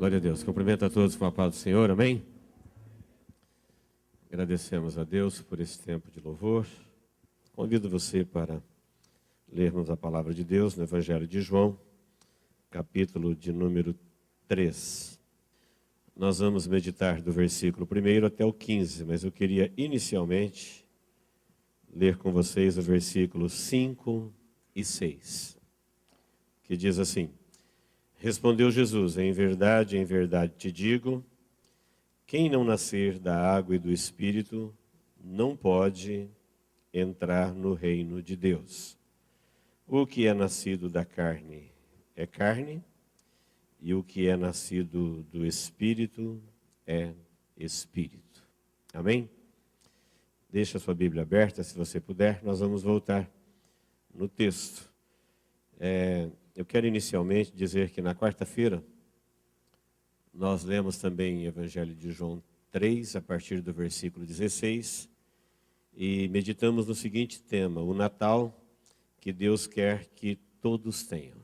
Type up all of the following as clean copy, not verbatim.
Glória a Deus. Cumprimento a todos com a paz do Senhor, amém? Agradecemos a Deus por esse tempo de louvor. Convido você para lermos a palavra de Deus no Evangelho de João, capítulo de número 3. Nós vamos meditar do versículo 1 até o 15, mas eu queria inicialmente ler com vocês o versículo 5 e 6, que diz assim: Respondeu Jesus, em verdade te digo, quem não nascer da água e do Espírito não pode entrar no reino de Deus. O que é nascido da carne é carne, e o que é nascido do Espírito é Espírito. Amém? Deixa a sua Bíblia aberta, se você puder, nós vamos voltar no texto. Eu quero inicialmente dizer que na quarta-feira nós lemos também o Evangelho de João 3, a partir do versículo 16, e meditamos no seguinte tema: o Natal que Deus quer que todos tenham.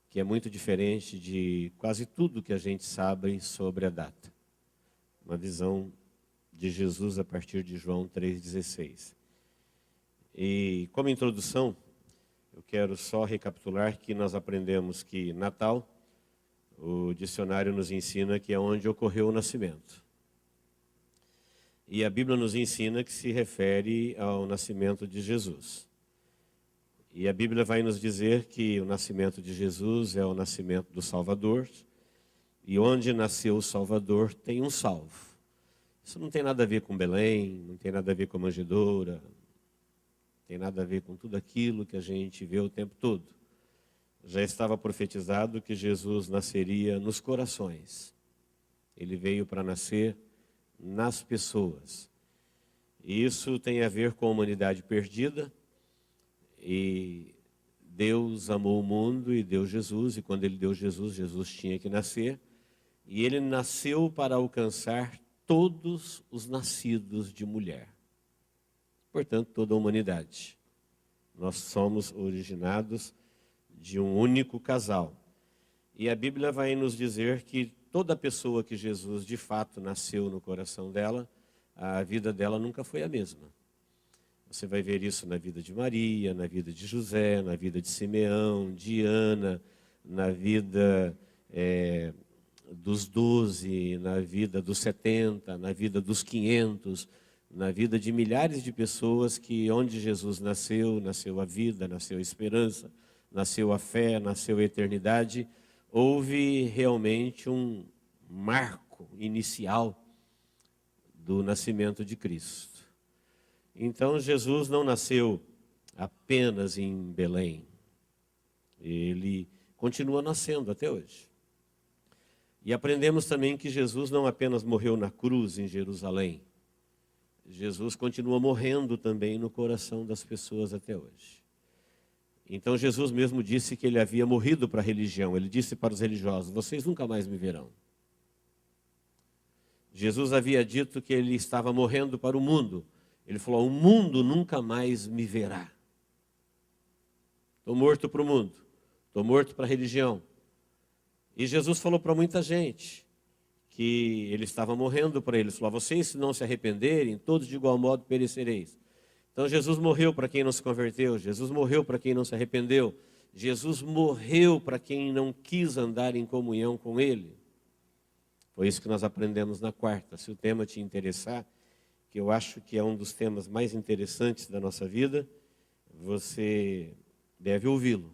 Que é muito diferente de quase tudo que a gente sabe sobre a data. Uma visão de Jesus a partir de João 3,16. E como introdução, eu quero só recapitular que nós aprendemos que Natal, o dicionário nos ensina que é onde ocorreu o nascimento. E a Bíblia nos ensina que se refere ao nascimento de Jesus. E a Bíblia vai nos dizer que o nascimento de Jesus é o nascimento do Salvador. E onde nasceu o Salvador tem um salvo. Isso não tem nada a ver com Belém, não tem nada a ver com a manjedoura, tem nada a ver com tudo aquilo que a gente vê o tempo todo. Já estava profetizado que Jesus nasceria nos corações. Ele veio para nascer nas pessoas. E isso tem a ver com a humanidade perdida. E Deus amou o mundo e deu Jesus. E quando Ele deu Jesus, Jesus tinha que nascer. E Ele nasceu para alcançar todos os nascidos de mulher. Portanto, toda a humanidade. Nós somos originados de um único casal. E a Bíblia vai nos dizer que toda pessoa que Jesus de fato nasceu no coração dela, a vida dela nunca foi a mesma. Você vai ver isso na vida de Maria, na vida de José, na vida de Simeão, de Ana, na vida dos 12, na vida dos 70, na vida dos 500, na vida de milhares de pessoas que onde Jesus nasceu, nasceu a vida, nasceu a esperança, nasceu a fé, nasceu a eternidade. Houve realmente um marco inicial do nascimento de Cristo. Então Jesus não nasceu apenas em Belém. Ele continua nascendo até hoje. E aprendemos também que Jesus não apenas morreu na cruz em Jerusalém. Jesus continua morrendo também no coração das pessoas até hoje. Então Jesus mesmo disse que ele havia morrido para a religião. Ele disse para os religiosos: vocês nunca mais me verão. Jesus havia dito que ele estava morrendo para o mundo. Ele falou: o mundo nunca mais me verá. Estou morto para o mundo. Estou morto para a religião. E Jesus falou para muita gente que ele estava morrendo para eles. Falou: vocês, se não se arrependerem, todos de igual modo perecereis. Então Jesus morreu para quem não se converteu. Jesus morreu para quem não se arrependeu. Jesus morreu para quem não quis andar em comunhão com Ele. Foi isso que nós aprendemos na quarta. Se o tema te interessar, que eu acho que é um dos temas mais interessantes da nossa vida, você deve ouvi-lo.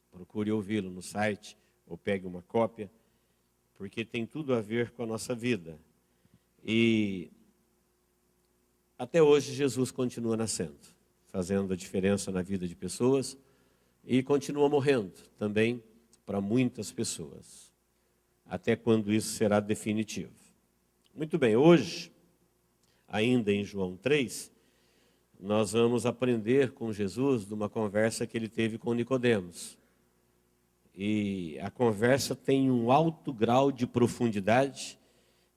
Procure ouvi-lo no site ou pegue uma cópia, porque tem tudo a ver com a nossa vida. E até hoje Jesus continua nascendo, fazendo a diferença na vida de pessoas, e continua morrendo também para muitas pessoas, até quando isso será definitivo. Muito bem, hoje, ainda em João 3, nós vamos aprender com Jesus de uma conversa que ele teve com Nicodemos. E a conversa tem um alto grau de profundidade,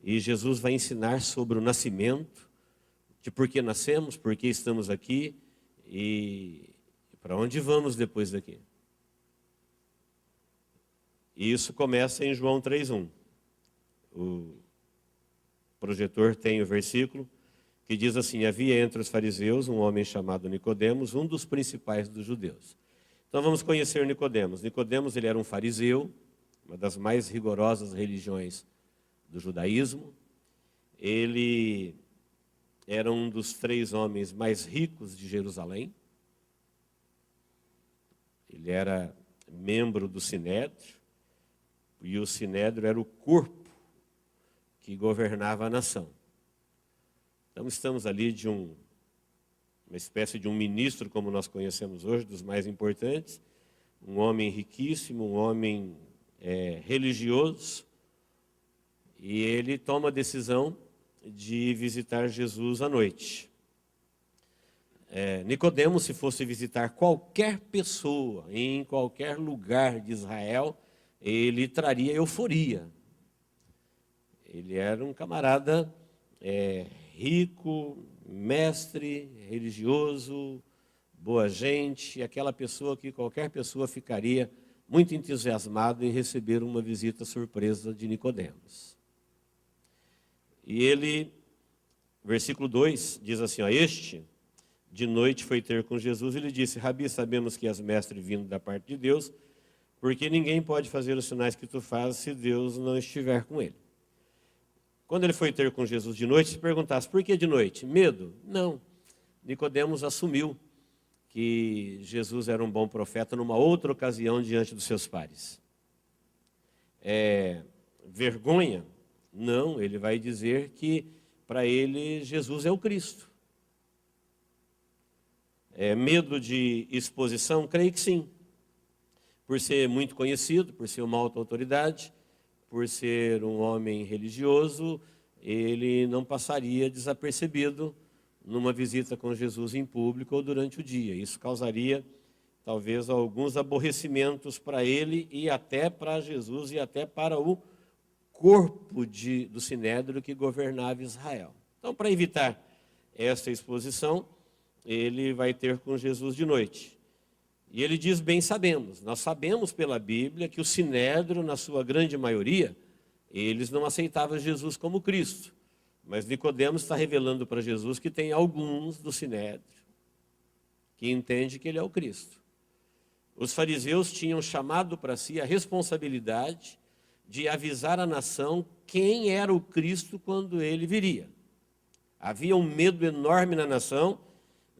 e Jesus vai ensinar sobre o nascimento, de por que nascemos, por que estamos aqui e para onde vamos depois daqui. E isso começa em João 3:1. O projetor tem o versículo que diz assim: havia entre os fariseus um homem chamado Nicodemos, um dos principais dos judeus. Então vamos conhecer Nicodemos. Nicodemos, ele era um fariseu, uma das mais rigorosas religiões do judaísmo. Ele era um dos 3 homens mais ricos de Jerusalém. Ele era membro do Sinédrio, e o Sinédrio era o corpo que governava a nação. Então estamos ali de uma espécie de um ministro, como nós conhecemos hoje, dos mais importantes, um homem riquíssimo, um homem religioso, e ele toma a decisão de visitar Jesus à noite. Nicodemos, se fosse visitar qualquer pessoa em qualquer lugar de Israel, ele traria euforia. Ele era um camarada rico, mestre, religioso, boa gente, aquela pessoa que qualquer pessoa ficaria muito entusiasmado em receber uma visita surpresa de Nicodemos. E ele, versículo 2, diz assim, este de noite foi ter com Jesus e lhe disse: Rabi, sabemos que és mestre vindo da parte de Deus, porque ninguém pode fazer os sinais que tu fazes se Deus não estiver com ele. Quando ele foi ter com Jesus de noite, se perguntasse: por que de noite? Medo? Não. Nicodemos assumiu que Jesus era um bom profeta numa outra ocasião diante dos seus pares. Vergonha? Não, ele vai dizer que para ele Jesus é o Cristo. Medo de exposição? Creio que sim. Por ser muito conhecido, por ser uma alta autoridade, por ser um homem religioso, ele não passaria desapercebido numa visita com Jesus em público ou durante o dia. Isso causaria, talvez, alguns aborrecimentos para ele e até para Jesus e até para o corpo do Sinédrio que governava Israel. Então, para evitar essa exposição, ele vai ter com Jesus de noite. E ele diz: bem sabemos, nós sabemos pela Bíblia que o Sinédrio, na sua grande maioria, eles não aceitavam Jesus como Cristo. Mas Nicodemos está revelando para Jesus que tem alguns do Sinédrio que entendem que ele é o Cristo. Os fariseus tinham chamado para si a responsabilidade de avisar a nação quem era o Cristo quando ele viria. Havia um medo enorme na nação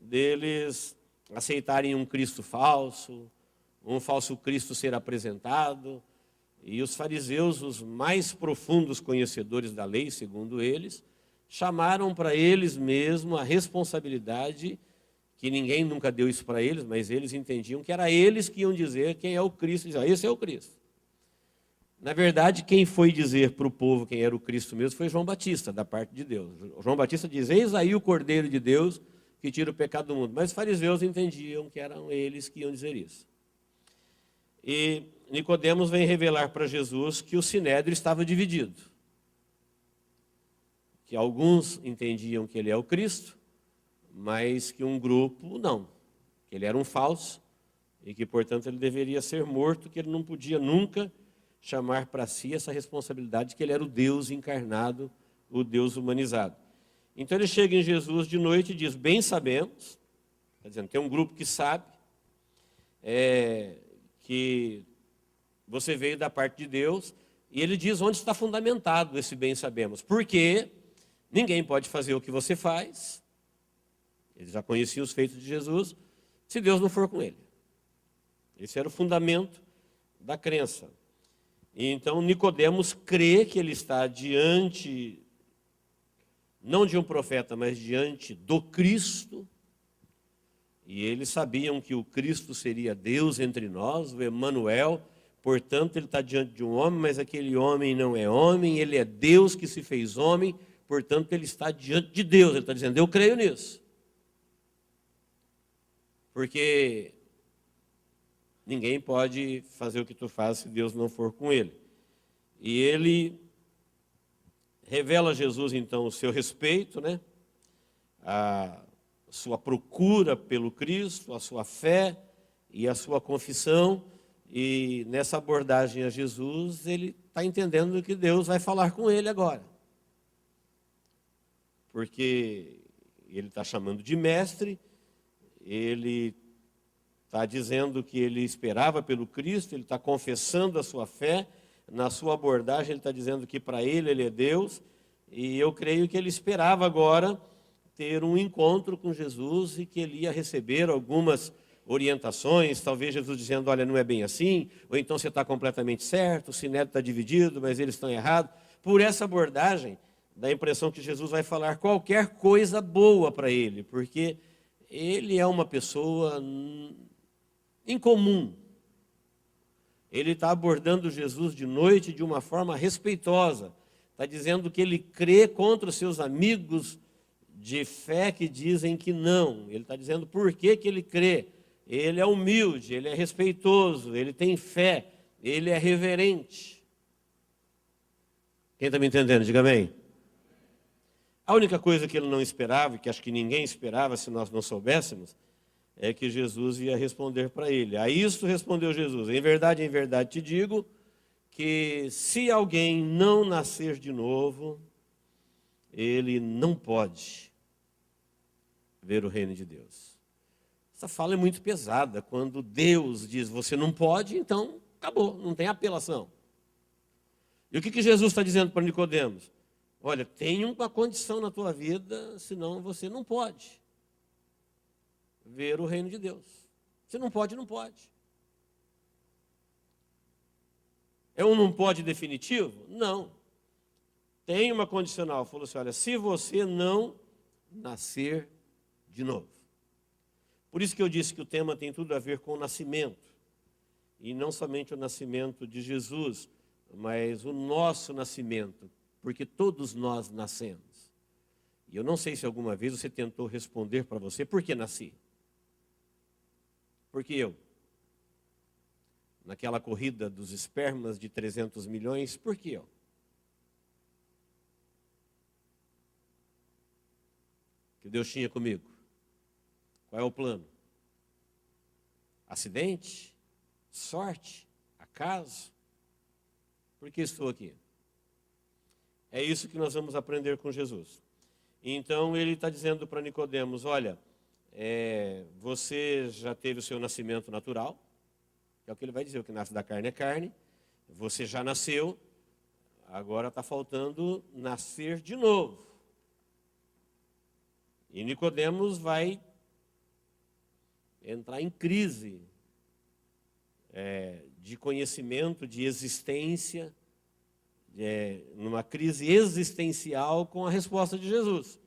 deles aceitarem um Cristo falso, um falso Cristo ser apresentado, e os fariseus, os mais profundos conhecedores da lei, segundo eles, chamaram para eles mesmos a responsabilidade, que ninguém nunca deu isso para eles, mas eles entendiam que era eles que iam dizer quem é o Cristo, e dizer: esse é o Cristo. Na verdade, quem foi dizer para o povo quem era o Cristo mesmo foi João Batista, da parte de Deus. João Batista diz: eis aí o Cordeiro de Deus que tira o pecado do mundo. Mas os fariseus entendiam que eram eles que iam dizer isso. E Nicodemos vem revelar para Jesus que o Sinédrio estava dividido. Que alguns entendiam que ele é o Cristo, mas que um grupo não. Que ele era um falso e que, portanto, ele deveria ser morto, que ele não podia nunca chamar para si essa responsabilidade, que ele era o Deus encarnado, o Deus humanizado. Então ele chega em Jesus de noite e diz: bem sabemos, está dizendo, tem um grupo que sabe, que você veio da parte de Deus, e ele diz onde está fundamentado esse bem sabemos. Porque ninguém pode fazer o que você faz, ele já conhecia os feitos de Jesus, se Deus não for com ele. Esse era o fundamento da crença. E então Nicodemos crê que ele está diante, não de um profeta, mas diante do Cristo. E eles sabiam que o Cristo seria Deus entre nós, o Emanuel. Portanto, ele está diante de um homem, mas aquele homem não é homem, ele é Deus que se fez homem. Portanto, ele está diante de Deus. Ele está dizendo: eu creio nisso. Porque ninguém pode fazer o que tu fazes se Deus não for com ele. E ele revela a Jesus, então, o seu respeito, né? A sua procura pelo Cristo, a sua fé e a sua confissão. E nessa abordagem a Jesus, ele está entendendo que Deus vai falar com ele agora. Porque ele está chamando de mestre, ele está dizendo que ele esperava pelo Cristo, ele está confessando a sua fé. Na sua abordagem, ele está dizendo que para ele é Deus. E eu creio que ele esperava agora ter um encontro com Jesus e que ele ia receber algumas orientações, talvez Jesus dizendo, olha, não é bem assim, ou então você está completamente certo, o sinédrio está dividido, mas eles estão errados. Por essa abordagem, dá a impressão que Jesus vai falar qualquer coisa boa para ele, porque ele é uma pessoa incomum. Ele está abordando Jesus de noite de uma forma respeitosa. Está dizendo que ele crê contra os seus amigos de fé que dizem que não. Ele está dizendo por que ele crê. Ele é humilde, ele é respeitoso, ele tem fé, ele é reverente. Quem está me entendendo? Diga amém. A única coisa que ele não esperava, e que acho que ninguém esperava se nós não soubéssemos, é que Jesus ia responder para ele. A isso respondeu Jesus, em verdade te digo, que se alguém não nascer de novo, ele não pode ver o reino de Deus. Essa fala é muito pesada. Quando Deus diz, você não pode, então acabou, não tem apelação. E o que Jesus está dizendo para Nicodemos? Olha, tem uma condição na tua vida, senão você não pode ver o reino de Deus. Se não pode, não pode. É um não pode definitivo? Não. Tem uma condicional. Falou assim, olha, se você não nascer de novo. Por isso que eu disse que o tema tem tudo a ver com o nascimento. E não somente o nascimento de Jesus, mas o nosso nascimento. Porque todos nós nascemos. E eu não sei se alguma vez você tentou responder para você, por que nasci? Porque eu. Naquela corrida dos espermas de 300 milhões, por que eu? Que Deus tinha comigo. Qual é o plano? Acidente? Sorte? Acaso? Por que estou aqui? É isso que nós vamos aprender com Jesus. Então ele está dizendo para Nicodemos, olha, você já teve o seu nascimento natural, que é o que ele vai dizer, o que nasce da carne é carne, você já nasceu, agora está faltando nascer de novo. E Nicodemos vai entrar em crise de conhecimento, de existência, numa crise existencial com a resposta de Jesus.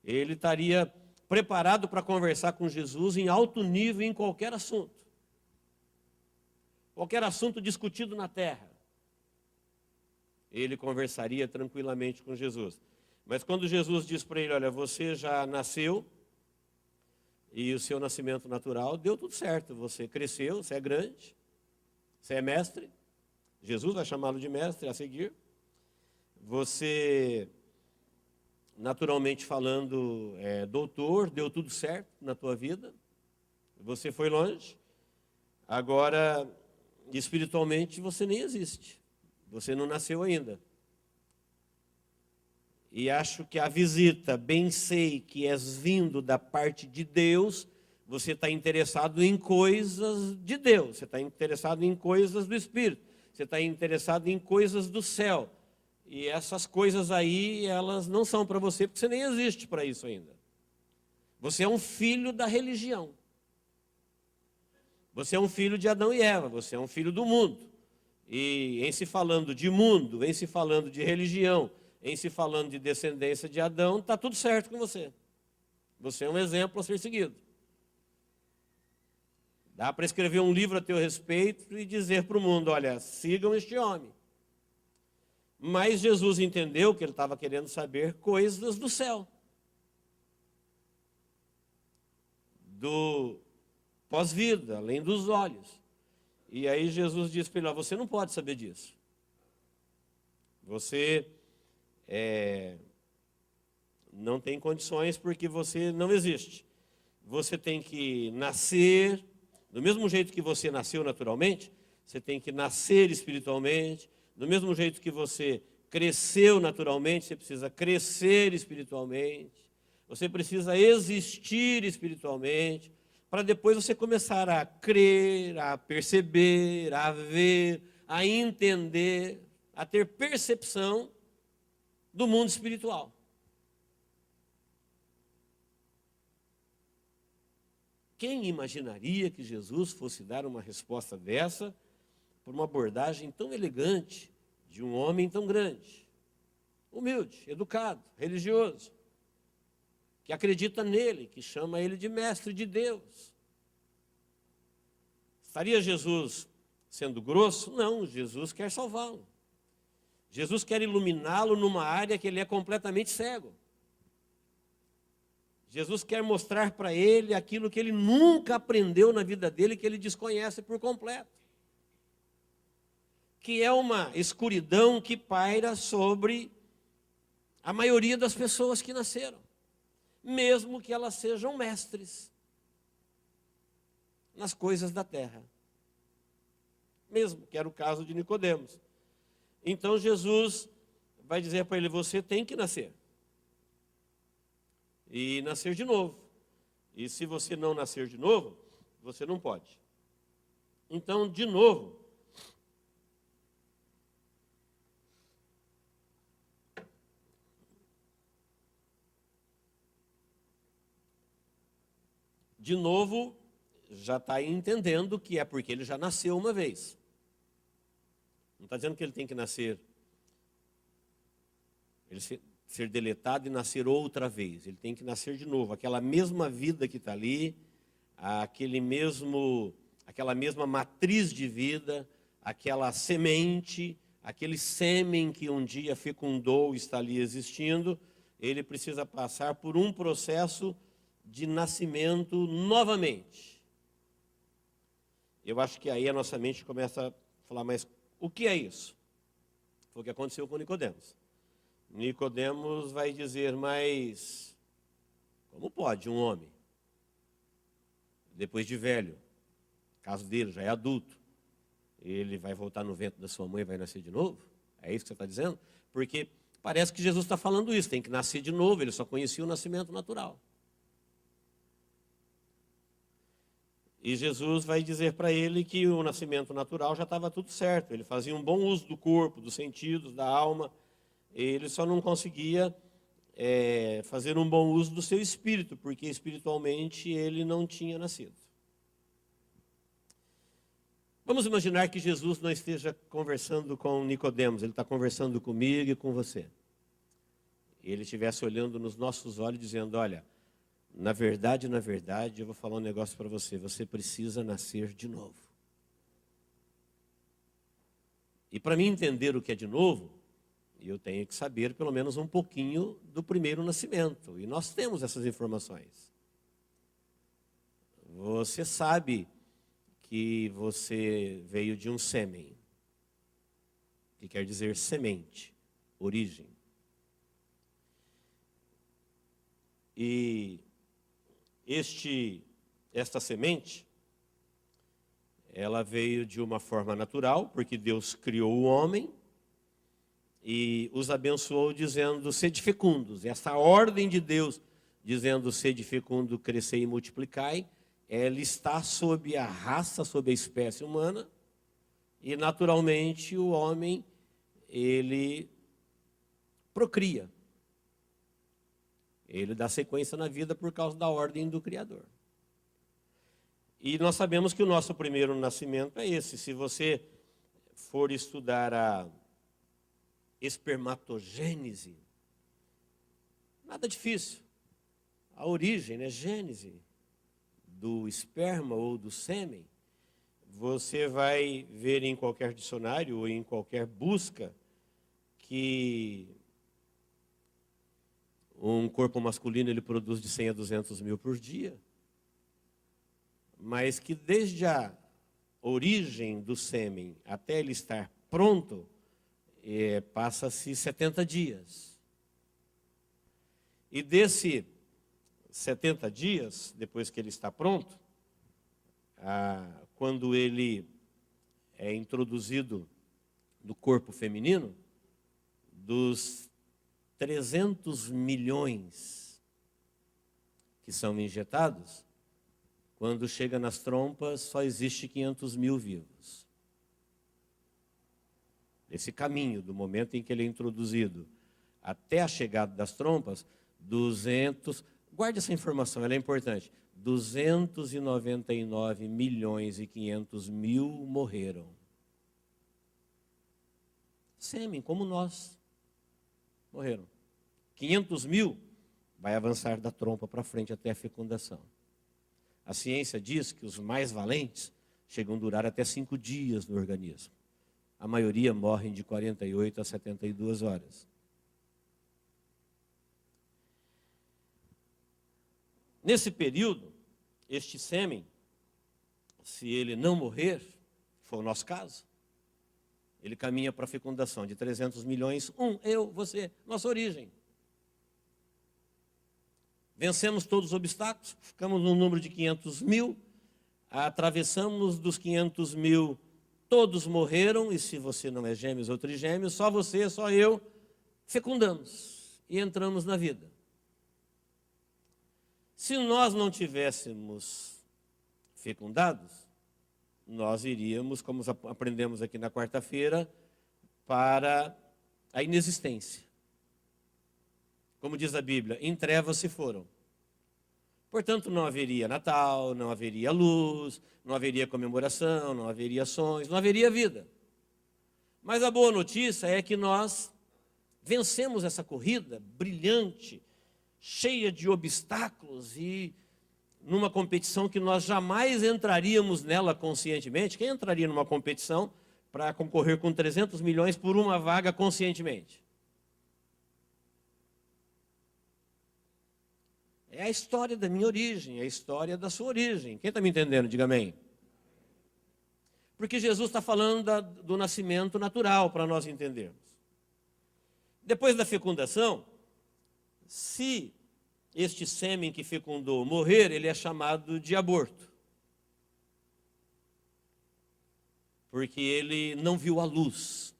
Ele estaria preparado para conversar com Jesus em alto nível em qualquer assunto. Qualquer assunto discutido na terra. Ele conversaria tranquilamente com Jesus. Mas quando Jesus diz para ele, olha, você já nasceu, e o seu nascimento natural deu tudo certo. Você cresceu, você é grande, você é mestre. Jesus vai chamá-lo de mestre a seguir. Você, naturalmente falando, é doutor, deu tudo certo na tua vida. Você foi longe. Agora, espiritualmente, você nem existe. Você não nasceu ainda. E acho que a visita, bem sei que és vindo da parte de Deus, você está interessado em coisas de Deus, você está interessado em coisas do Espírito, você está interessado em coisas do céu. E essas coisas aí, elas não são para você, porque você nem existe para isso ainda. Você é um filho da religião. Você é um filho de Adão e Eva, você é um filho do mundo. E em se falando de mundo, em se falando de religião, em se falando de descendência de Adão, está tudo certo com você. Você é um exemplo a ser seguido. Dá para escrever um livro a teu respeito e dizer para o mundo, olha, sigam este homem. Mas Jesus entendeu que ele estava querendo saber coisas do céu. Do pós-vida, além dos olhos. E aí Jesus disse para ele, você não pode saber disso. Você não tem condições porque você não existe. Você tem que nascer, do mesmo jeito que você nasceu naturalmente, você tem que nascer espiritualmente. Do mesmo jeito que você cresceu naturalmente, você precisa crescer espiritualmente. Você precisa existir espiritualmente, para depois você começar a crer, a perceber, a ver, a entender, a ter percepção do mundo espiritual. Quem imaginaria que Jesus fosse dar uma resposta dessa por uma abordagem tão elegante de um homem tão grande, humilde, educado, religioso, que acredita nele, que chama ele de mestre de Deus? Estaria Jesus sendo grosso? Não, Jesus quer salvá-lo. Jesus quer iluminá-lo numa área que ele é completamente cego. Jesus quer mostrar para ele aquilo que ele nunca aprendeu na vida dele, que ele desconhece por completo. Que é uma escuridão que paira sobre a maioria das pessoas que nasceram, mesmo que elas sejam mestres nas coisas da terra. Mesmo, que era o caso de Nicodemos. Então Jesus vai dizer para ele: você tem que nascer. E nascer de novo. E se você não nascer de novo, você não pode. Então, de novo, já está entendendo que é porque ele já nasceu uma vez. Não está dizendo que ele tem que nascer, ele ser deletado e nascer outra vez. Ele tem que nascer de novo. Aquela mesma vida que está ali, aquela mesma matriz de vida, aquela semente, aquele sêmen que um dia fecundou e está ali existindo, ele precisa passar por um processo de nascimento novamente. Eu acho que aí a nossa mente começa a falar: mas o que é isso? Foi o que aconteceu com Nicodemos. Nicodemos vai dizer: mas como pode um homem, depois de velho, caso dele já é adulto, ele vai voltar no ventre da sua mãe e vai nascer de novo? É isso que você está dizendo? Porque parece que Jesus está falando isso, tem que nascer de novo, ele só conhecia o nascimento natural. E Jesus vai dizer para ele que o nascimento natural já estava tudo certo, ele fazia um bom uso do corpo, dos sentidos, da alma, ele só não conseguia fazer um bom uso do seu espírito, porque espiritualmente ele não tinha nascido. Vamos imaginar que Jesus não esteja conversando com Nicodemos, ele está conversando comigo e com você. Ele estivesse olhando nos nossos olhos dizendo: olha, na verdade, eu vou falar um negócio para você, você precisa nascer de novo. E para mim entender o que é de novo, eu tenho que saber pelo menos um pouquinho do primeiro nascimento. E nós temos essas informações. Você sabe que você veio de um sêmen, que quer dizer semente, origem. E esta semente, ela veio de uma forma natural, porque Deus criou o homem e os abençoou dizendo: sede fecundos. Essa ordem de Deus dizendo: sede fecundo, crescei e multiplicai, ela está sob a raça, sob a espécie humana, e naturalmente o homem, ele procria. Ele dá sequência na vida por causa da ordem do Criador. E nós sabemos que o nosso primeiro nascimento é esse. Se você for estudar a espermatogênese, nada difícil. A origem, né, gênese do esperma ou do sêmen, você vai ver em qualquer dicionário ou em qualquer busca que um corpo masculino ele produz de 100 a 200 mil por dia, mas que desde a origem do sêmen até ele estar pronto, passa-se 70 dias. E desse 70 dias, depois que ele está pronto, quando ele é introduzido no corpo feminino, dos 300 milhões que são injetados, quando chega nas trompas, só existe 500 mil vivos. Esse caminho, do momento em que ele é introduzido até a chegada das trompas, 200, guarde essa informação, ela é importante, 299 milhões e 500 mil morreram. Sêmen, como nós, morreram. 500 mil vai avançar da trompa para frente até a fecundação. A ciência diz que os mais valentes chegam a durar até 5 dias no organismo. A maioria morrem de 48 a 72 horas. Nesse período, este sêmen, se ele não morrer, que foi o nosso caso, ele caminha para a fecundação de 300 milhões, eu, você, nossa origem. Vencemos todos os obstáculos, ficamos no número de 500 mil, atravessamos dos 500 mil, todos morreram, e se você não é gêmeos ou trigêmeos, só você, só eu, fecundamos e entramos na vida. Se nós não tivéssemos fecundados, nós iríamos, como aprendemos aqui na quarta-feira, para a inexistência. Como diz a Bíblia, em trevas se foram. Portanto, não haveria Natal, não haveria luz, não haveria comemoração, não haveria sonhos, não haveria vida. Mas a boa notícia é que nós vencemos essa corrida brilhante, cheia de obstáculos e numa competição que nós jamais entraríamos nela conscientemente. Quem entraria numa competição para concorrer com 300 milhões por uma vaga conscientemente? É a história da minha origem, é a história da sua origem. Quem está me entendendo? Diga amém. Porque Jesus está falando do nascimento natural, para nós entendermos. Depois da fecundação, se este sêmen que fecundou morrer, ele é chamado de aborto. Porque ele não viu a luz.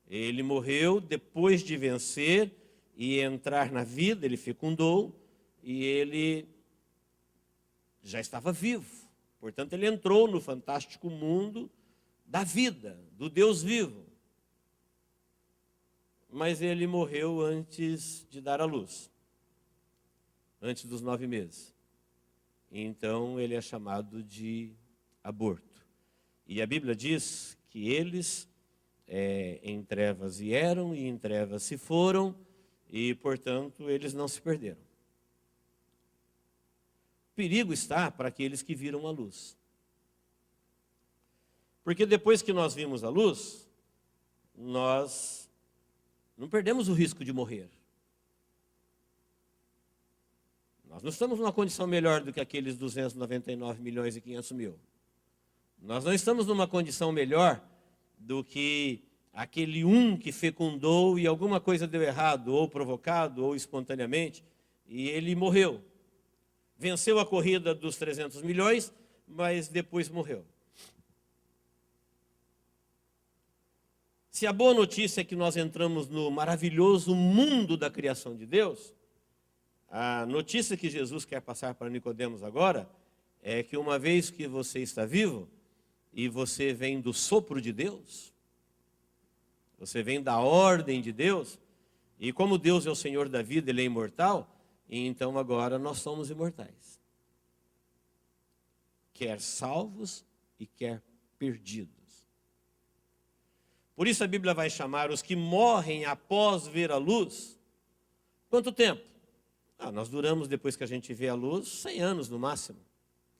Ele morreu depois de vencer e entrar na vida, ele fecundou e ele já estava vivo. Portanto, ele entrou no fantástico mundo da vida, do Deus vivo. Mas ele morreu antes de dar à luz, antes dos 9 meses. Então, ele é chamado de aborto. E a Bíblia diz que eles em trevas vieram e em trevas se foram, e, portanto, eles não se perderam. O perigo está para aqueles que viram a luz. Porque depois que nós vimos a luz, nós não perdemos o risco de morrer. Nós não estamos numa condição melhor do que aqueles 299 milhões e 500 mil. Nós não estamos numa condição melhor do que aquele que fecundou e alguma coisa deu errado, ou provocado, ou espontaneamente, e ele morreu. Venceu a corrida dos 300 milhões, mas depois morreu. Se a boa notícia é que nós entramos no maravilhoso mundo da criação de Deus, a notícia que Jesus quer passar para Nicodemos agora é que uma vez que você está vivo e você vem do sopro de Deus, você vem da ordem de Deus, e como Deus é o Senhor da vida, Ele é imortal, e então agora nós somos imortais. Quer salvos e quer perdidos. Por isso a Bíblia vai chamar os que morrem após ver a luz. Quanto tempo? Nós duramos, depois que a gente vê a luz, 100 anos no máximo.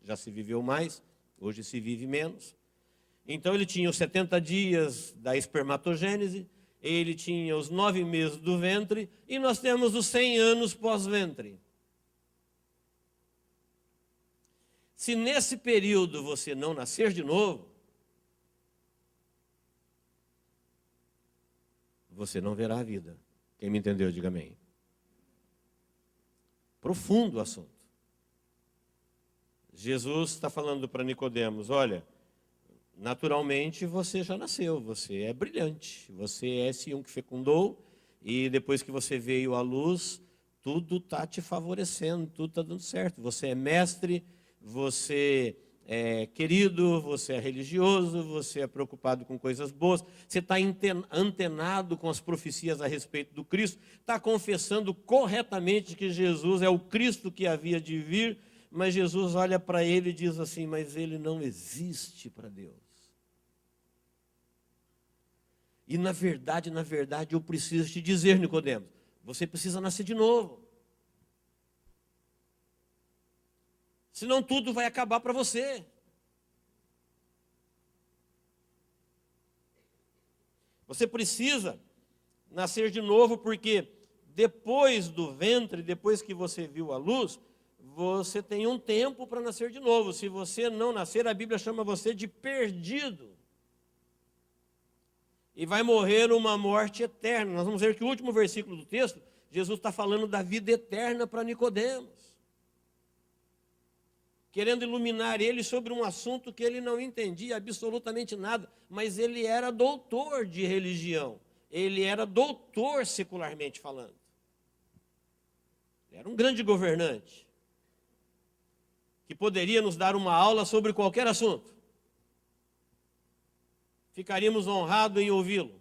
Já se viveu mais, hoje se vive menos. Então ele tinha os 70 dias da espermatogênese, ele tinha os 9 meses do ventre, e nós temos os 100 anos pós-ventre. Se nesse período você não nascer de novo, você não verá a vida. Quem me entendeu, diga amém. Profundo o assunto. Jesus está falando para Nicodemos, olha, naturalmente você já nasceu, você é brilhante, você é esse um que fecundou, e depois que você veio à luz, tudo está te favorecendo, tudo está dando certo. Você é mestre, você é querido, você é religioso, você é preocupado com coisas boas, você está antenado com as profecias a respeito do Cristo, está confessando corretamente que Jesus é o Cristo que havia de vir, mas Jesus olha para ele e diz assim, mas ele não existe para Deus. E na verdade, eu preciso te dizer, Nicodemos, você precisa nascer de novo. Senão tudo vai acabar para você. Você precisa nascer de novo, porque depois do ventre, depois que você viu a luz, você tem um tempo para nascer de novo. Se você não nascer, a Bíblia chama você de perdido. E vai morrer uma morte eterna. Nós vamos ver que o último versículo do texto, Jesus está falando da vida eterna para Nicodemos, querendo iluminar ele sobre um assunto que ele não entendia absolutamente nada, mas ele era doutor de religião, ele era doutor secularmente falando. Ele era um grande governante, que poderia nos dar uma aula sobre qualquer assunto. Ficaríamos honrados em ouvi-lo.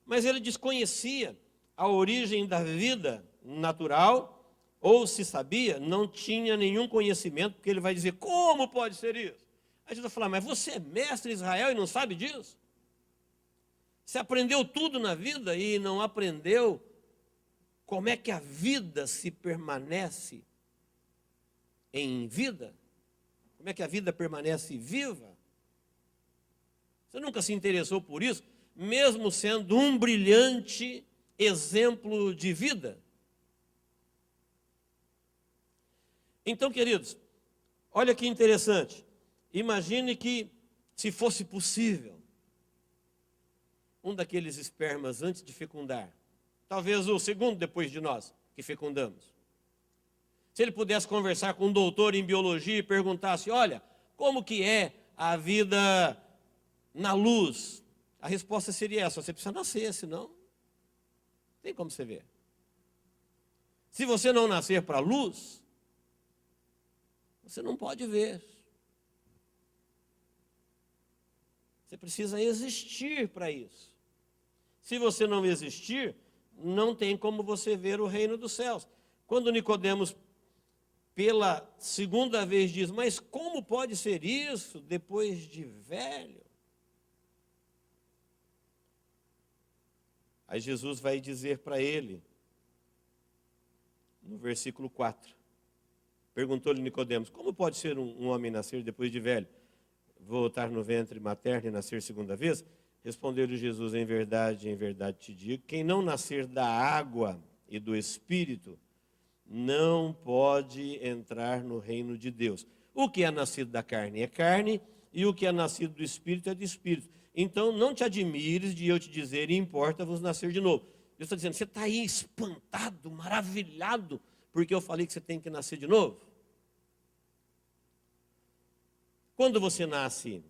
Mas ele desconhecia a origem da vida natural, ou se sabia, não tinha nenhum conhecimento, porque ele vai dizer, como pode ser isso? Aí Jesus vai falar, mas você é mestre de Israel e não sabe disso? Você aprendeu tudo na vida e não aprendeu como é que a vida se permanece em vida? Como é que a vida permanece viva? Você nunca se interessou por isso, mesmo sendo um brilhante exemplo de vida? Então, queridos, olha que interessante. Imagine que, se fosse possível, um daqueles espermas antes de fecundar, talvez o segundo depois de nós que fecundamos, se ele pudesse conversar com um doutor em biologia e perguntasse, olha, como que é a vida na luz? A resposta seria essa, você precisa nascer, senão não tem como você ver. Se você não nascer para a luz, você não pode ver. Você precisa existir para isso. Se você não existir, não tem como você ver o reino dos céus. Quando Nicodemos, pela segunda vez, diz, mas como pode ser isso depois de velho? Aí Jesus vai dizer para ele, no versículo 4, perguntou-lhe Nicodemos, como pode ser um homem nascer depois de velho? Voltar no ventre materno e nascer segunda vez? Respondeu-lhe Jesus, em verdade te digo, quem não nascer da água e do Espírito, não pode entrar no reino de Deus. O que é nascido da carne é carne, e o que é nascido do Espírito é de Espírito. Então, não te admires de eu te dizer, importa-vos nascer de novo. Deus está dizendo, você está aí espantado, maravilhado, porque eu falei que você tem que nascer de novo? Quando você nasce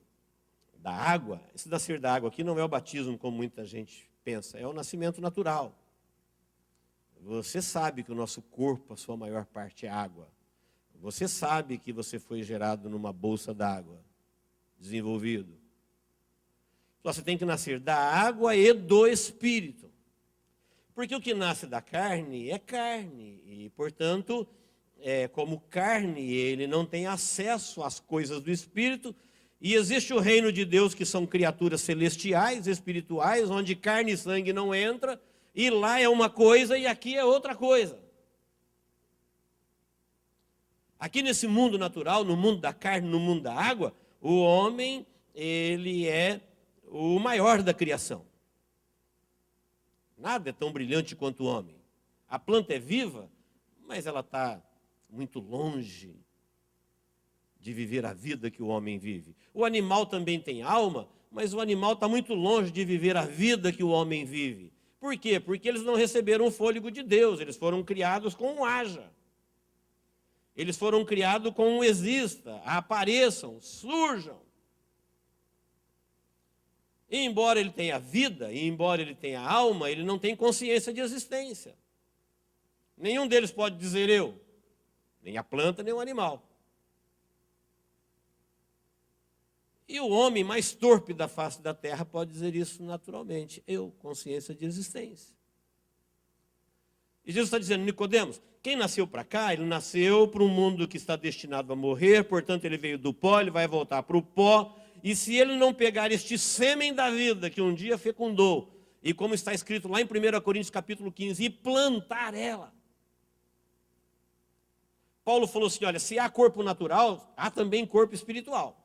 da água, esse nascer da água aqui não é o batismo como muita gente pensa, é o nascimento natural. Você sabe que o nosso corpo, a sua maior parte é água. Você sabe que você foi gerado numa bolsa d'água, desenvolvido. Você tem que nascer da água e do Espírito. Porque o que nasce da carne é carne. E, portanto, como carne, ele não tem acesso às coisas do Espírito. E existe o reino de Deus, que são criaturas celestiais, espirituais, onde carne e sangue não entra. E lá é uma coisa e aqui é outra coisa. Aqui nesse mundo natural, no mundo da carne, no mundo da água, o homem, ele é o maior da criação. Nada é tão brilhante quanto o homem. A planta é viva, mas ela está muito longe de viver a vida que o homem vive. O animal também tem alma, mas o animal está muito longe de viver a vida que o homem vive. Por quê? Porque eles não receberam o fôlego de Deus, eles foram criados com um haja. Eles foram criados com um exista, apareçam, surjam. E embora ele tenha vida, e embora ele tenha alma, ele não tem consciência de existência. Nenhum deles pode dizer eu, nem a planta, nem o animal. E o homem mais torpe da face da terra pode dizer isso naturalmente. Eu, consciência de existência. E Jesus está dizendo, Nicodemos, quem nasceu para cá, ele nasceu para um mundo que está destinado a morrer, portanto ele veio do pó, ele vai voltar para o pó, e se ele não pegar este sêmen da vida, que um dia fecundou, e como está escrito lá em 1 Coríntios capítulo 15, e plantar ela. Paulo falou assim, olha, se há corpo natural, há também corpo espiritual.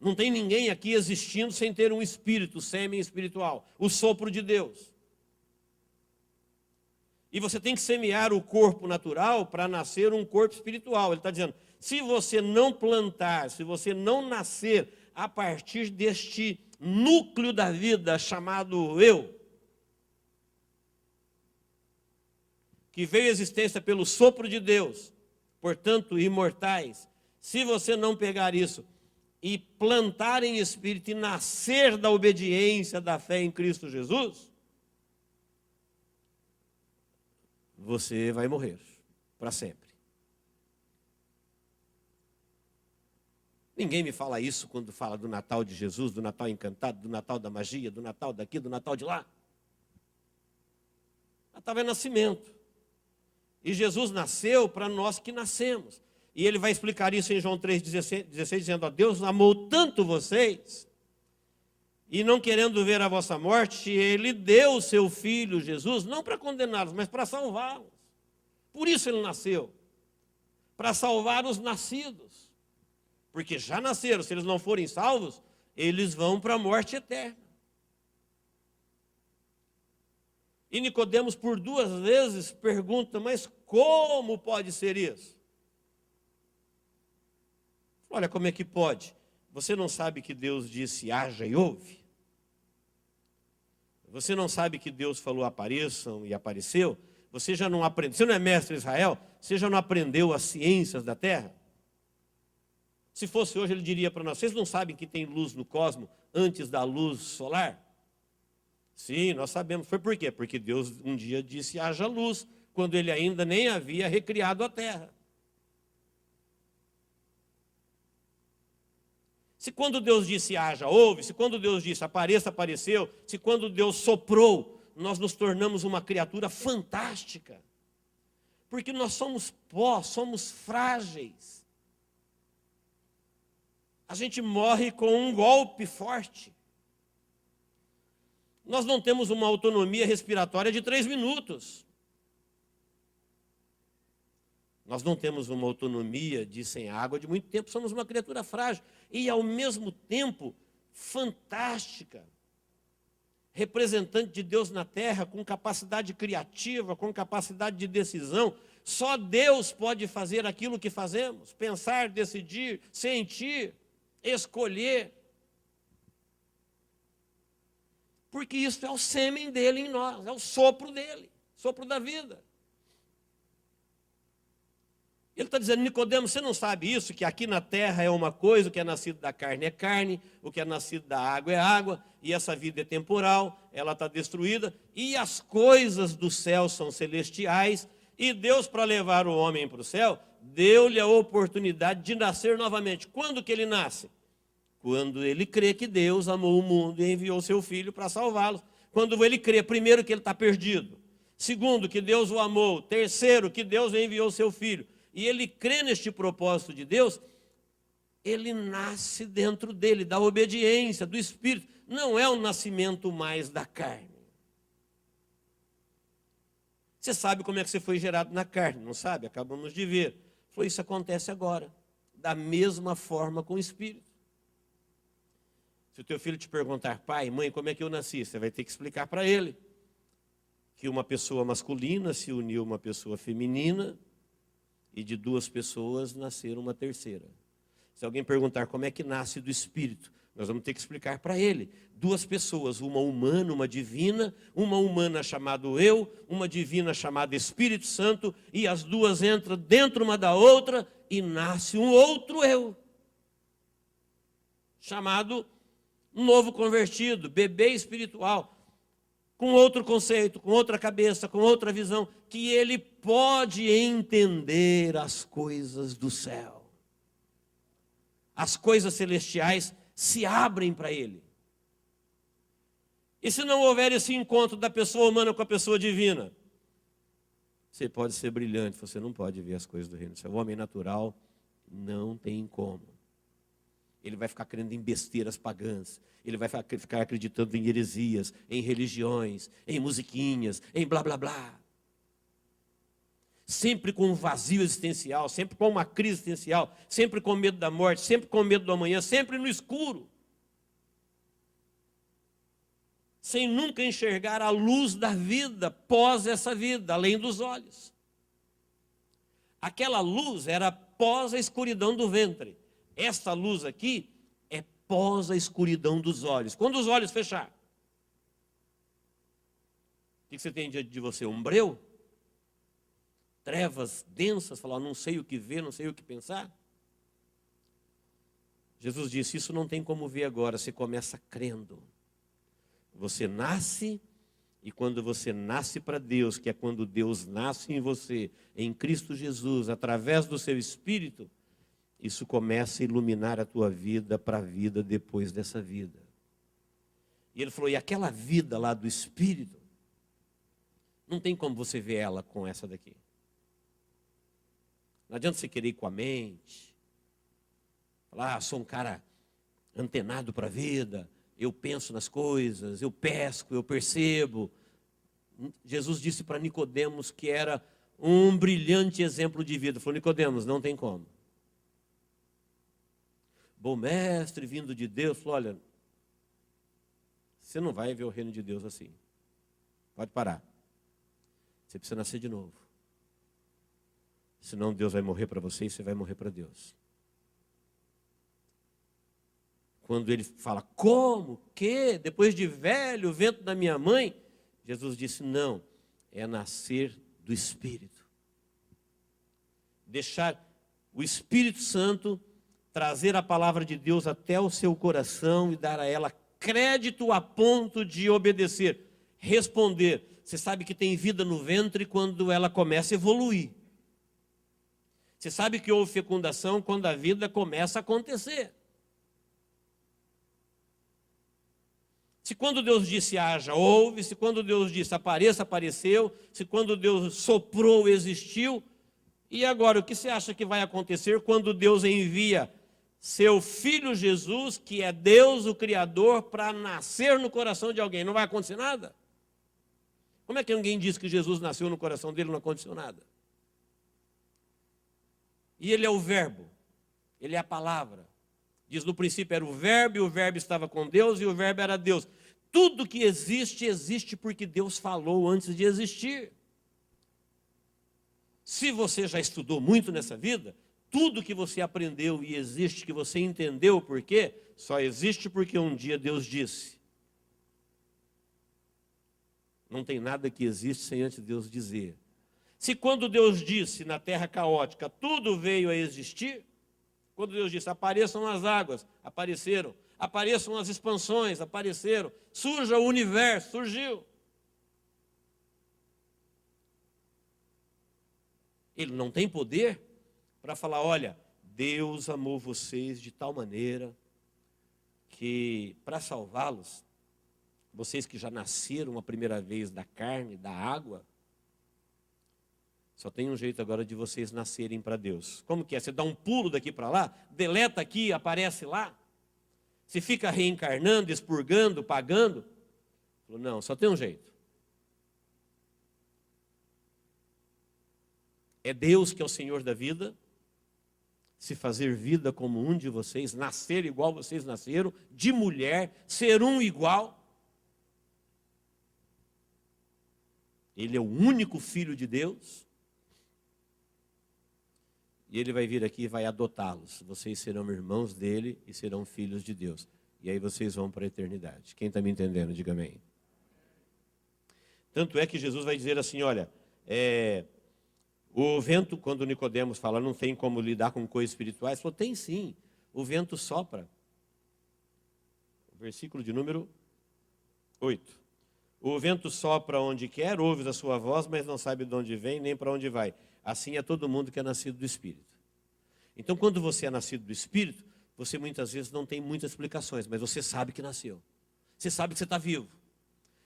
Não tem ninguém aqui existindo sem ter um espírito, sêmen espiritual, o sopro de Deus. E você tem que semear o corpo natural para nascer um corpo espiritual. Ele está dizendo, se você não plantar, se você não nascer a partir deste núcleo da vida chamado eu, que veio à existência pelo sopro de Deus, portanto imortais, se você não pegar isso e plantar em espírito e nascer da obediência, da fé em Cristo Jesus, você vai morrer para sempre. Ninguém me fala isso quando fala do Natal de Jesus, do Natal encantado, do Natal da magia, do Natal daqui, do Natal de lá. Natal é nascimento. E Jesus nasceu para nós que nascemos. E ele vai explicar isso em João 3,16, dizendo, ó, Deus amou tanto vocês, e não querendo ver a vossa morte, ele deu o seu Filho, Jesus, não para condená-los, mas para salvá-los. Por isso ele nasceu, para salvar os nascidos. Porque já nasceram, se eles não forem salvos, eles vão para a morte eterna. E Nicodemos, por 2 vezes, pergunta, mas como pode ser isso? Olha, como é que pode? Você não sabe que Deus disse, haja e houve? Você não sabe que Deus falou, apareçam e apareceu? Você já não aprendeu, você não é mestre Israel? Você já não aprendeu as ciências da terra? Se fosse hoje, ele diria para nós, vocês não sabem que tem luz no cosmos antes da luz solar? Sim, nós sabemos. Foi por quê? Porque Deus um dia disse, haja luz, quando ele ainda nem havia recriado a terra. Se quando Deus disse haja, houve, se quando Deus disse apareça, apareceu, se quando Deus soprou, nós nos tornamos uma criatura fantástica. Porque nós somos pó, somos frágeis. A gente morre com um golpe forte. Nós não temos uma autonomia respiratória de 3 minutos. Nós não temos uma autonomia de sem água de muito tempo, somos uma criatura frágil e, ao mesmo tempo, fantástica. Representante de Deus na terra, com capacidade criativa, com capacidade de decisão. Só Deus pode fazer aquilo que fazemos, pensar, decidir, sentir, escolher. Porque isso é o sêmen dele em nós, é o sopro dele, sopro da vida. Ele está dizendo, Nicodemo, você não sabe isso, que aqui na terra é uma coisa, o que é nascido da carne é carne, o que é nascido da água é água, e essa vida é temporal, ela está destruída, e as coisas do céu são celestiais, e Deus, para levar o homem para o céu, deu-lhe a oportunidade de nascer novamente. Quando que ele nasce? Quando ele crê que Deus amou o mundo e enviou seu Filho para salvá-lo. Quando ele crê, primeiro, que ele está perdido. Segundo, que Deus o amou. Terceiro, que Deus enviou seu Filho. E ele crê neste propósito de Deus, ele nasce dentro dele, da obediência, do Espírito. Não é um nascimento mais da carne. Você sabe como é que você foi gerado na carne, não sabe? Acabamos de ver. Foi isso acontece agora, da mesma forma com o Espírito. Se o teu filho te perguntar, pai, mãe, como é que eu nasci? Você vai ter que explicar para ele que uma pessoa masculina se uniu a uma pessoa feminina, e de 2 pessoas nasceram uma terceira. Se alguém perguntar como é que nasce do Espírito, nós vamos ter que explicar para ele. Duas pessoas, uma humana, uma divina, uma humana chamada eu, uma divina chamada Espírito Santo, e as duas entram dentro uma da outra e nasce um outro eu, chamado novo convertido, bebê espiritual, com outro conceito, com outra cabeça, com outra visão, que ele pode entender as coisas do céu. As coisas celestiais se abrem para ele. E se não houver esse encontro da pessoa humana com a pessoa divina, você pode ser brilhante, você não pode ver as coisas do reino do céu. O homem natural não tem como. Ele vai ficar crendo em besteiras pagãs, ele vai ficar acreditando em heresias, em religiões, em musiquinhas, em blá blá blá. Sempre com um vazio existencial, sempre com uma crise existencial, sempre com medo da morte, sempre com medo do amanhã, sempre no escuro. Sem nunca enxergar a luz da vida pós essa vida, além dos olhos. Aquela luz era pós a escuridão do ventre. Esta luz aqui é pós a escuridão dos olhos. Quando os olhos fechar, o que você tem diante de você? Um breu? Trevas densas, falar, não sei o que ver, não sei o que pensar? Jesus disse, isso não tem como ver agora, você começa crendo. Você nasce, e quando você nasce para Deus, que é quando Deus nasce em você, em Cristo Jesus, através do seu Espírito, isso começa a iluminar a tua vida para a vida depois dessa vida. E ele falou, e aquela vida lá do Espírito, não tem como você ver ela com essa daqui. Não adianta você querer ir com a mente, falar, sou um cara antenado para a vida, eu penso nas coisas, eu pesco, eu percebo. Jesus disse para Nicodemos que era um brilhante exemplo de vida. Falou, Nicodemos, não tem como. Bom mestre, vindo de Deus, falou, olha, você não vai ver o reino de Deus assim. Pode parar. Você precisa nascer de novo. Senão Deus vai morrer para você e você vai morrer para Deus. Quando ele fala, como? Que? Depois de velho, o vento da minha mãe? Jesus disse, não, é nascer do Espírito. Deixar o Espírito Santo trazer a palavra de Deus até o seu coração e dar a ela crédito a ponto de obedecer, responder. Você sabe que tem vida no ventre quando ela começa a evoluir. Você sabe que houve fecundação quando a vida começa a acontecer. Se quando Deus disse haja, houve. Se quando Deus disse apareça, apareceu. Se quando Deus soprou, existiu. E agora, o que você acha que vai acontecer quando Deus envia seu Filho Jesus, que é Deus, o Criador, para nascer no coração de alguém? Não vai acontecer nada? Como é que alguém diz que Jesus nasceu no coração dele e não aconteceu nada? E ele é o verbo, ele é a palavra. Diz, no princípio era o verbo, e o verbo estava com Deus, e o verbo era Deus. Tudo que existe, existe porque Deus falou antes de existir. Se você já estudou muito nessa vida, tudo que você aprendeu e existe, que você entendeu por quê, só existe porque um dia Deus disse. Não tem nada que existe sem antes Deus dizer. Se quando Deus disse na terra caótica, tudo veio a existir, quando Deus disse, apareçam as águas, apareceram. Apareçam as expansões, apareceram. Surja o universo, surgiu. Ele não tem poder para falar, olha, Deus amou vocês de tal maneira que para salvá-los, vocês que já nasceram a primeira vez da carne, da água, só tem um jeito agora de vocês nascerem para Deus. Como que é? Você dá um pulo daqui para lá, deleta aqui, aparece lá. Você fica reencarnando, expurgando, pagando. Não, só tem um jeito. É Deus que é o Senhor da vida, se fazer vida como um de vocês, nascer igual vocês nasceram, de mulher, ser um igual. Ele é o único Filho de Deus. E ele vai vir aqui e vai adotá-los. Vocês serão irmãos dele e serão filhos de Deus. E aí vocês vão para a eternidade. Quem está me entendendo, diga amém. Tanto é que Jesus vai dizer assim, olha, o vento, quando Nicodemos fala, não tem como lidar com coisas espirituais, falou, tem sim, o vento sopra. Versículo de número 8. O vento sopra onde quer, ouves a sua voz, mas não sabe de onde vem, nem para onde vai. Assim é todo mundo que é nascido do Espírito. Então, quando você é nascido do Espírito, você muitas vezes não tem muitas explicações, mas você sabe que nasceu. Você sabe que você está vivo.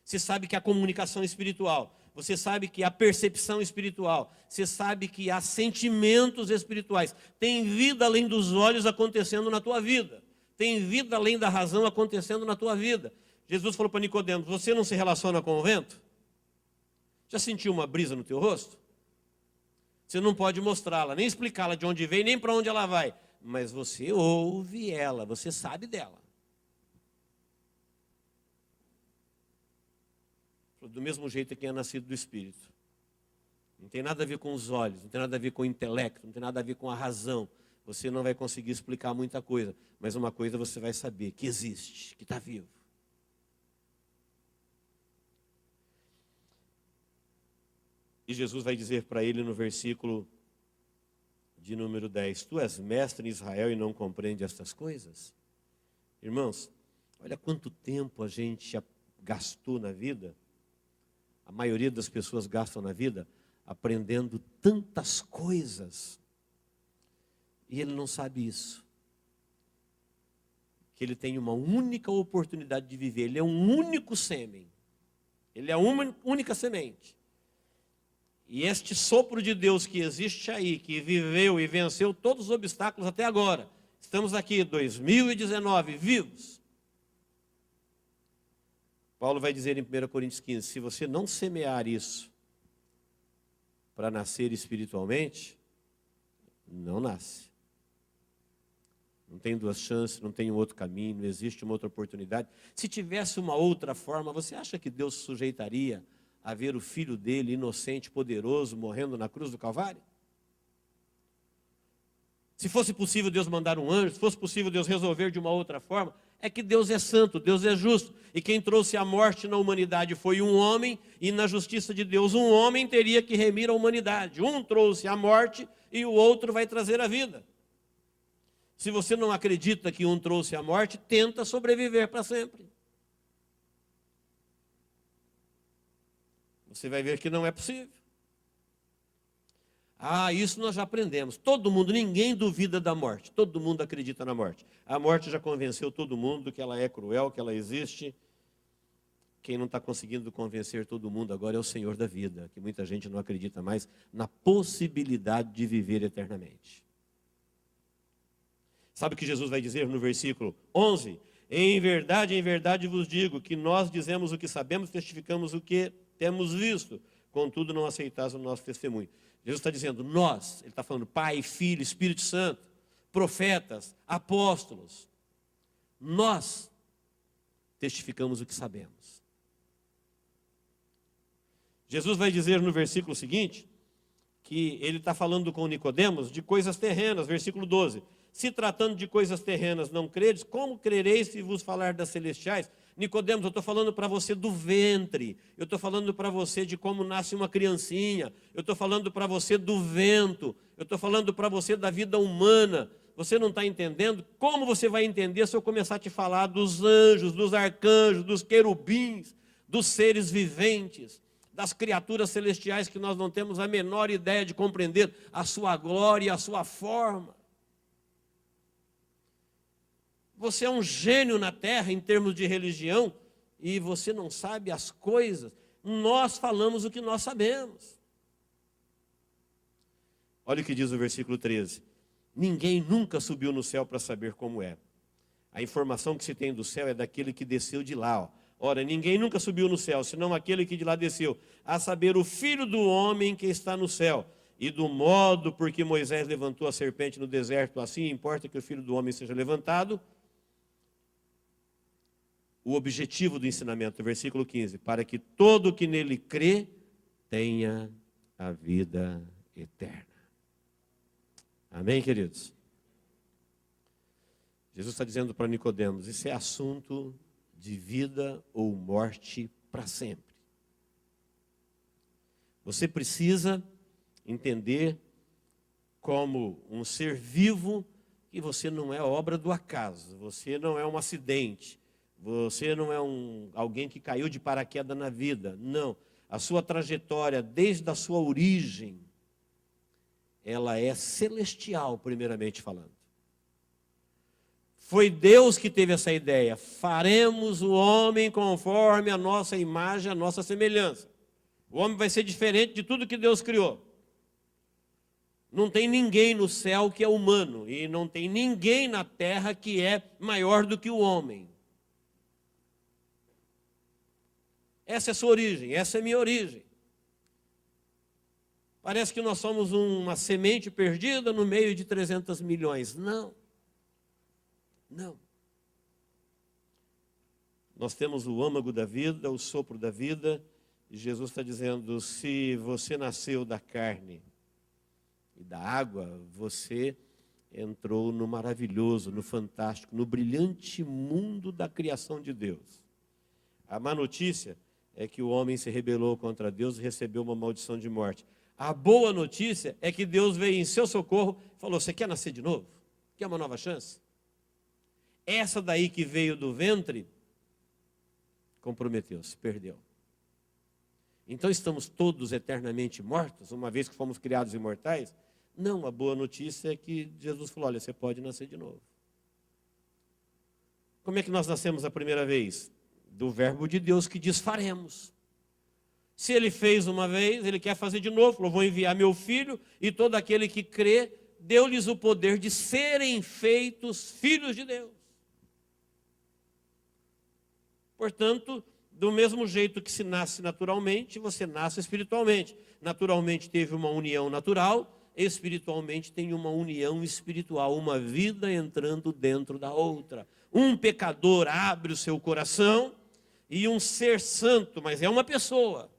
Você sabe que há comunicação espiritual. Você sabe que há percepção espiritual. Você sabe que há sentimentos espirituais. Tem vida além dos olhos acontecendo na tua vida. Tem vida além da razão acontecendo na tua vida. Jesus falou para Nicodemos, você não se relaciona com o vento? Já sentiu uma brisa no teu rosto? Você não pode mostrá-la, nem explicá-la de onde vem, nem para onde ela vai. Mas você ouve ela, você sabe dela. Do mesmo jeito que quem é nascido do Espírito. Não tem nada a ver com os olhos, não tem nada a ver com o intelecto, não tem nada a ver com a razão. Você não vai conseguir explicar muita coisa, mas uma coisa você vai saber, que existe, que está vivo. E Jesus vai dizer para ele no versículo de número 10, tu és mestre em Israel e não compreende estas coisas? Irmãos, olha quanto tempo a gente já gastou na vida, a maioria das pessoas gastam na vida, aprendendo tantas coisas. E ele não sabe isso. Que ele tem uma única oportunidade de viver. Ele é um único sêmen. Ele é uma única semente. E este sopro de Deus que existe aí, que viveu e venceu todos os obstáculos até agora. Estamos aqui, 2019, vivos. Paulo vai dizer em 1 Coríntios 15, se você não semear isso para nascer espiritualmente, não nasce. Não tem duas chances, não tem um outro caminho, não existe uma outra oportunidade. Se tivesse uma outra forma, você acha que Deus sujeitaria a ver o filho dele, inocente, poderoso, morrendo na cruz do Calvário? Se fosse possível Deus mandar um anjo, se fosse possível Deus resolver de uma outra forma, é que Deus é santo, Deus é justo. E quem trouxe a morte na humanidade foi um homem, e na justiça de Deus um homem teria que remir a humanidade. Um trouxe a morte e o outro vai trazer a vida. Se você não acredita que um trouxe a morte, tenta sobreviver para sempre. Você vai ver que não é possível. Ah, isso nós já aprendemos. Todo mundo, ninguém duvida da morte. Todo mundo acredita na morte. A morte já convenceu todo mundo que ela é cruel, que ela existe. Quem não está conseguindo convencer todo mundo agora é o Senhor da vida, que muita gente não acredita mais na possibilidade de viver eternamente. Sabe o que Jesus vai dizer no versículo 11? Em verdade vos digo que nós dizemos o que sabemos, testificamos o que temos visto, contudo não aceitais o nosso testemunho. Jesus está dizendo nós, ele está falando Pai, Filho, Espírito Santo, profetas, apóstolos. Nós testificamos o que sabemos. Jesus vai dizer no versículo seguinte, que ele está falando com Nicodemos de coisas terrenas, versículo 12. Se tratando de coisas terrenas não credes, como crereis se vos falar das celestiais? Nicodemos, eu estou falando para você do ventre, eu estou falando para você de como nasce uma criancinha, eu estou falando para você do vento, eu estou falando para você da vida humana. Você não está entendendo? Como você vai entender se eu começar a te falar dos anjos, dos arcanjos, dos querubins, dos seres viventes, das criaturas celestiais que nós não temos a menor ideia de compreender a sua glória e a sua forma? Você é um gênio na terra em termos de religião e você não sabe as coisas. Nós falamos o que nós sabemos. Olha o que diz o versículo 13. Ninguém nunca subiu no céu para saber como é. A informação que se tem do céu é daquele que desceu de lá. Ó. Ora, ninguém nunca subiu no céu, senão aquele que de lá desceu, a saber, o Filho do homem que está no céu. E do modo por que Moisés levantou a serpente no deserto, assim importa que o Filho do homem seja levantado. O objetivo do ensinamento, versículo 15, para que todo que nele crê tenha a vida eterna. Amém, queridos? Jesus está dizendo para Nicodemos, isso é assunto de vida ou morte para sempre. Você precisa entender como um ser vivo que você não é obra do acaso, você não é um acidente, você não é alguém que caiu de paraquedas na vida. Não, a sua trajetória desde a sua origem, ela é celestial, primeiramente falando. Foi Deus que teve essa ideia, faremos o homem conforme a nossa imagem, a nossa semelhança. O homem vai ser diferente de tudo que Deus criou. Não tem ninguém no céu que é humano, e não tem ninguém na terra que é maior do que o homem. Essa é a sua origem, essa é a minha origem. Parece que nós somos uma semente perdida no meio de 300 milhões. Não. Não. Nós temos o âmago da vida, o sopro da vida, e Jesus está dizendo, se você nasceu da carne e da água, você entrou no maravilhoso, no fantástico, no brilhante mundo da criação de Deus. A má notícia é que o homem se rebelou contra Deus e recebeu uma maldição de morte. A boa notícia é que Deus veio em seu socorro e falou, você quer nascer de novo? Quer uma nova chance? Essa daí que veio do ventre, comprometeu-se, perdeu. Então estamos todos eternamente mortos, uma vez que fomos criados imortais? Não, a boa notícia é que Jesus falou, olha, você pode nascer de novo. Como é que nós nascemos a primeira vez? Do verbo de Deus que diz, faremos. Se ele fez uma vez, ele quer fazer de novo, falou, vou enviar meu filho, e todo aquele que crê, deu-lhes o poder de serem feitos filhos de Deus. Portanto, do mesmo jeito que se nasce naturalmente, você nasce espiritualmente. Naturalmente teve uma união natural, espiritualmente tem uma união espiritual, uma vida entrando dentro da outra. Um pecador abre o seu coração e um ser santo, mas é uma pessoa.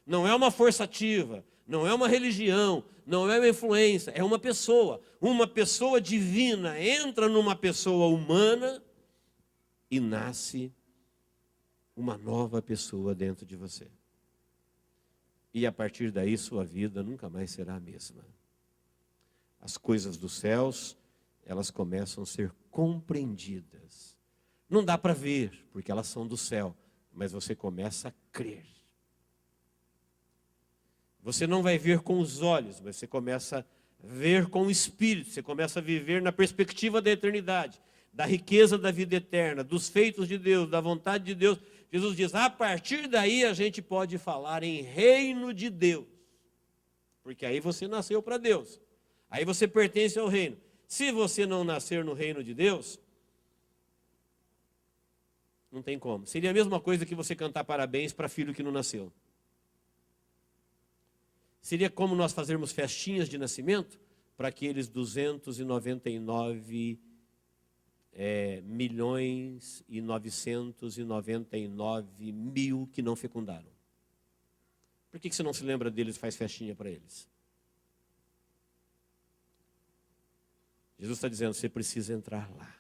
Não é uma força ativa, não é uma religião, não é uma influência, é uma pessoa. Uma pessoa divina entra numa pessoa humana e nasce uma nova pessoa dentro de você. E a partir daí sua vida nunca mais será a mesma. As coisas dos céus, elas começam a ser compreendidas. Não dá para ver, porque elas são do céu, mas você começa a crer. Você não vai ver com os olhos, mas você começa a ver com o Espírito, você começa a viver na perspectiva da eternidade, da riqueza da vida eterna, dos feitos de Deus, da vontade de Deus. Jesus diz, a partir daí a gente pode falar em reino de Deus. Porque aí você nasceu para Deus. Aí você pertence ao reino. Se você não nascer no reino de Deus, não tem como. Seria a mesma coisa que você cantar parabéns para filho que não nasceu. Seria como nós fazermos festinhas de nascimento para aqueles 299 milhões e 999 mil que não fecundaram. Por que você não se lembra deles e faz festinha para eles? Jesus está dizendo, você precisa entrar lá,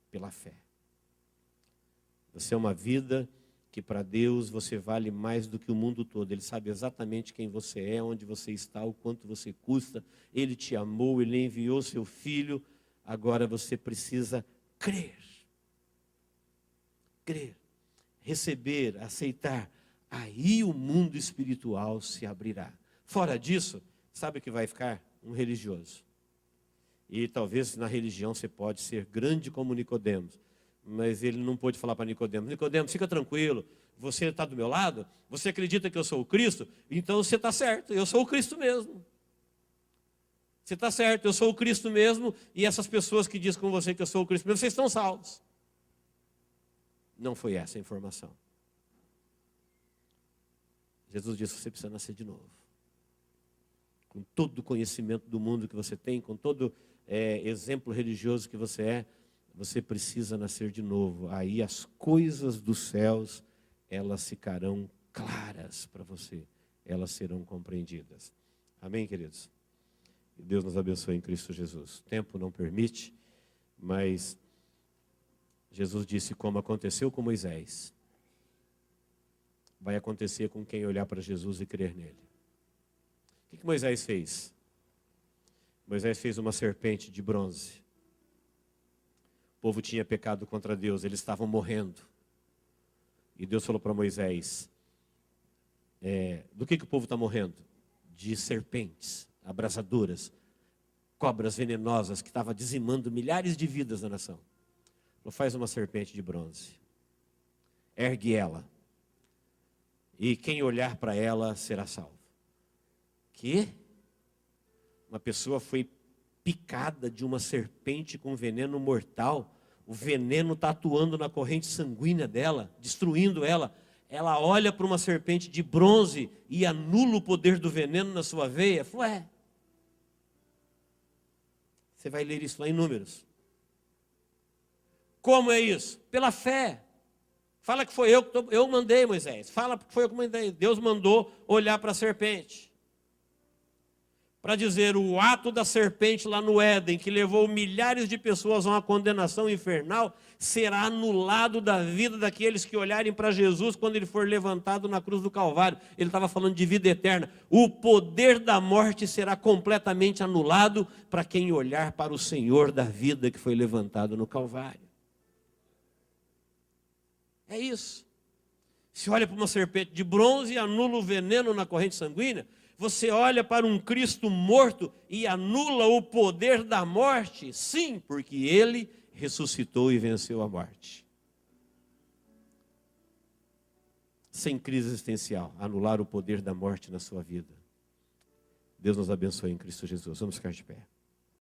pela fé. Você é uma vida que para Deus você vale mais do que o mundo todo. Ele sabe exatamente quem você é, onde você está, o quanto você custa. Ele te amou, Ele enviou seu Filho. Agora você precisa crer. Crer. Receber, aceitar. Aí o mundo espiritual se abrirá. Fora disso, sabe o que vai ficar? Um religioso. E talvez na religião você pode ser grande como Nicodemos. Mas ele não pôde falar para Nicodemos, Nicodemos, fica tranquilo, você está do meu lado, você acredita que eu sou o Cristo, então você está certo, eu sou o Cristo mesmo. Você está certo, eu sou o Cristo mesmo, e essas pessoas que dizem com você que eu sou o Cristo mesmo, vocês estão salvos. Não foi essa a informação. Jesus disse, você precisa nascer de novo. Com todo o conhecimento do mundo que você tem, com todo exemplo religioso que você é, você precisa nascer de novo. Aí as coisas dos céus, elas ficarão claras para você. Elas serão compreendidas. Amém, queridos? Deus nos abençoe em Cristo Jesus. O tempo não permite, mas Jesus disse: como aconteceu com Moisés, vai acontecer com quem olhar para Jesus e crer nele. O que Moisés fez? Moisés fez uma serpente de bronze. O povo tinha pecado contra Deus, eles estavam morrendo. E Deus falou para Moisés: do que o povo está morrendo? De serpentes abrasadoras, cobras venenosas que estavam dizimando milhares de vidas na nação. Falou: faz uma serpente de bronze, ergue ela, e quem olhar para ela será salvo. Que? Uma pessoa foi picada de uma serpente com veneno mortal, o veneno está atuando na corrente sanguínea dela, destruindo ela. Ela olha para uma serpente de bronze e anula o poder do veneno na sua veia. Falou: você vai ler isso lá em Números. Como é isso? Pela fé. Fala que foi eu mandei, Moisés. Fala que foi eu que mandei. Deus mandou olhar para a serpente. Para dizer, o ato da serpente lá no Éden, que levou milhares de pessoas a uma condenação infernal, será anulado da vida daqueles que olharem para Jesus quando ele for levantado na cruz do Calvário. Ele estava falando de vida eterna. O poder da morte será completamente anulado para quem olhar para o Senhor da vida que foi levantado no Calvário. É isso. Se olha para uma serpente de bronze e anula o veneno na corrente sanguínea, você olha para um Cristo morto e anula o poder da morte? Sim, porque ele ressuscitou e venceu a morte. Sem crise existencial, anular o poder da morte na sua vida. Deus nos abençoe em Cristo Jesus. Vamos ficar de pé.